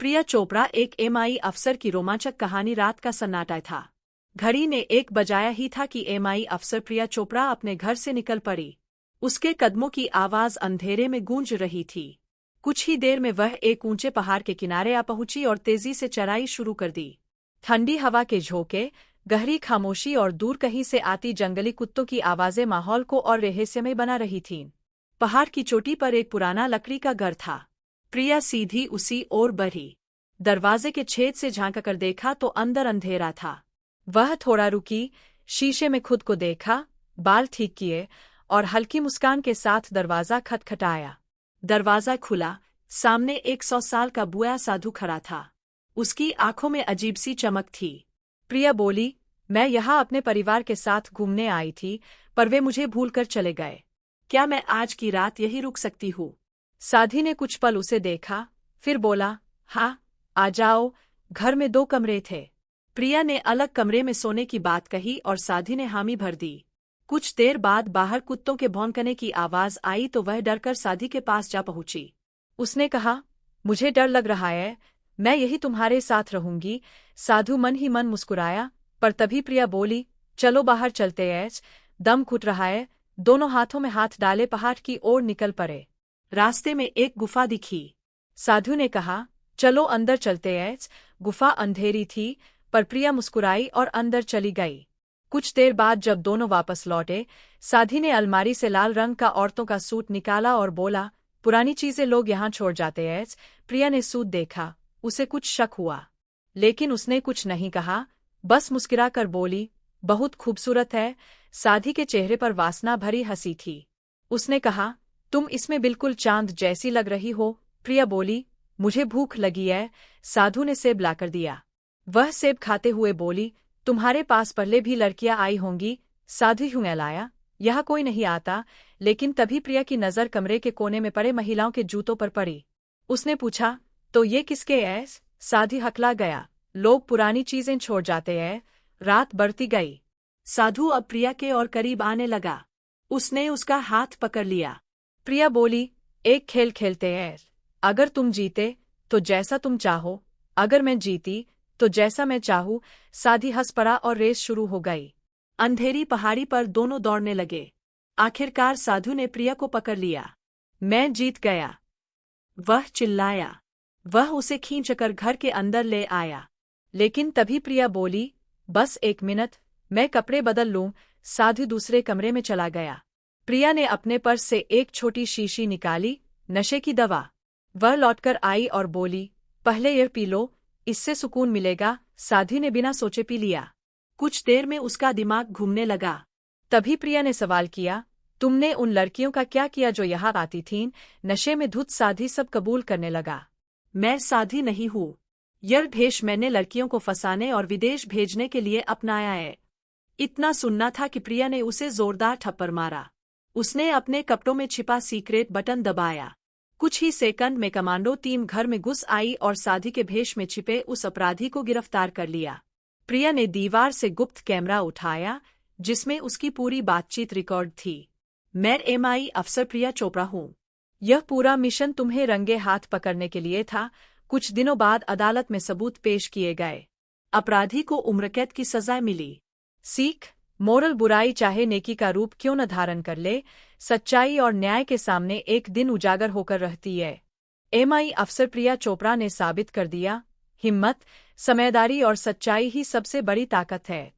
प्रिया चोपड़ा एक एमआई अफसर की रोमांचक कहानी। रात का सन्नाटा था। घड़ी ने 1 बजाया ही था कि एमआई अफसर प्रिया चोपड़ा अपने घर से निकल पड़ी। उसके कदमों की आवाज अंधेरे में गूंज रही थी। कुछ ही देर में वह एक ऊंचे पहाड़ के किनारे आ पहुंची और तेजी से चढ़ाई शुरू कर दी। ठंडी हवा के झोंके, गहरी खामोशी और दूर कहीं से आती जंगली कुत्तों की आवाजें माहौल को और रहस्यमय बना रही थीं। पहाड़ की चोटी पर एक पुराना लकड़ी का घर था। प्रिया सीधी उसी ओर बढ़ी। दरवाजे के छेद से झांक कर देखा तो अंदर अंधेरा था। वह थोड़ा रुकी, शीशे में खुद को देखा, बाल ठीक किए और हल्की मुस्कान के साथ दरवाजा खटखटाया। दरवाजा खुला। सामने एक 100 साल का बूढ़ा साधु खड़ा था। उसकी आंखों में अजीब सी चमक थी। प्रिया बोली, मैं यहाँ अपने परिवार के साथ घूमने आई थी, पर वे मुझे भूलकर चले गए। क्या मैं आज की रात यहीं रुक सकती हूँ? साधी ने कुछ पल उसे देखा, फिर बोला, हाँ, आ जाओ। घर में 2 कमरे थे। प्रिया ने अलग कमरे में सोने की बात कही और साधी ने हामी भर दी। कुछ देर बाद बाहर कुत्तों के भौंकने की आवाज आई तो वह डरकर साधी के पास जा पहुंची। उसने कहा, मुझे डर लग रहा है, मैं यही तुम्हारे साथ रहूंगी। साधु मन ही मन मुस्कुराया, पर तभी प्रिया बोली, चलो बाहर चलते हैं, दम घुट रहा है। दोनों हाथों में हाथ डाले पहाड़ की ओर निकल पड़े। रास्ते में एक गुफा दिखी। साधु ने कहा, चलो अंदर चलते हैं। गुफा अंधेरी थी, पर प्रिया मुस्कुराई और अंदर चली गई। कुछ देर बाद जब दोनों वापस लौटे, साधी ने अलमारी से लाल रंग का औरतों का सूट निकाला और बोला, पुरानी चीजें लोग यहाँ छोड़ जाते हैं। प्रिया ने सूट देखा, उसे कुछ शक हुआ, लेकिन उसने कुछ नहीं कहा, बस मुस्कुरा कर बोली, बहुत खूबसूरत है। साधी के चेहरे पर वासना भरी हंसी थी। उसने कहा, तुम इसमें बिल्कुल चांद जैसी लग रही हो। प्रिया बोली, मुझे भूख लगी है। साधु ने सेब लाकर दिया। वह सेब खाते हुए बोली, तुम्हारे पास पहले भी लड़कियां आई होंगी। साधु यूं लाया, यहाँ कोई नहीं आता। लेकिन तभी प्रिया की नजर कमरे के कोने में पड़े महिलाओं के जूतों पर पड़ी। उसने पूछा, तो ये किसके हैं? साधु हकला गया, लोग पुरानी चीजें छोड़ जाते हैं। रात बढ़ती गई। साधु अब प्रिया के और करीब आने लगा। उसने उसका हाथ पकड़ लिया। प्रिया बोली, एक खेल खेलते हैं। अगर तुम जीते तो जैसा तुम चाहो, अगर मैं जीती तो जैसा मैं चाहूँ। साधी हंस पड़ा और रेस शुरू हो गई। अंधेरी पहाड़ी पर दोनों दौड़ने लगे। आखिरकार साधु ने प्रिया को पकड़ लिया। मैं जीत गया, वह चिल्लाया। वह उसे खींचकर घर के अंदर ले आया। लेकिन तभी प्रिया बोली, बस 1 मिनट, मैं कपड़े बदल लूं। साधु दूसरे कमरे में चला गया। प्रिया ने अपने पर्स से एक छोटी शीशी निकाली, नशे की दवा। वह लौटकर आई और बोली, पहले ये पी लो, इससे सुकून मिलेगा। साधु ने बिना सोचे पी लिया। कुछ देर में उसका दिमाग घूमने लगा। तभी प्रिया ने सवाल किया, तुमने उन लड़कियों का क्या किया जो यहाँ आती थीं? नशे में धुत साधी सब कबूल करने लगा। मैं साधी नहीं हूँ। यह भेष मैंने लड़कियों को फंसाने और विदेश भेजने के लिए अपनाया है। इतना सुनना था कि प्रिया ने उसे जोरदार थप्पड़ मारा। उसने अपने कपड़ों में छिपा सीक्रेट बटन दबाया। कुछ ही सेकंड में कमांडो टीम घर में घुस आई और साधी के भेष में छिपे उस अपराधी को गिरफ्तार कर लिया। प्रिया ने दीवार से गुप्त कैमरा उठाया, जिसमें उसकी पूरी बातचीत रिकॉर्ड थी। मैं एमआई अफसर प्रिया चोपड़ा हूँ। यह पूरा मिशन तुम्हें रंगे हाथ पकड़ने के लिए था। कुछ दिनों बाद अदालत में सबूत पेश किए गए। अपराधी को उम्रकैद की सजा मिली। सीख, मोरल, बुराई चाहे नेकी का रूप क्यों न धारण कर ले, सच्चाई और न्याय के सामने एक दिन उजागर होकर रहती है। एमआई अफसर प्रिया चोपड़ा ने साबित कर दिया, हिम्मत, समझदारी और सच्चाई ही सबसे बड़ी ताकत है।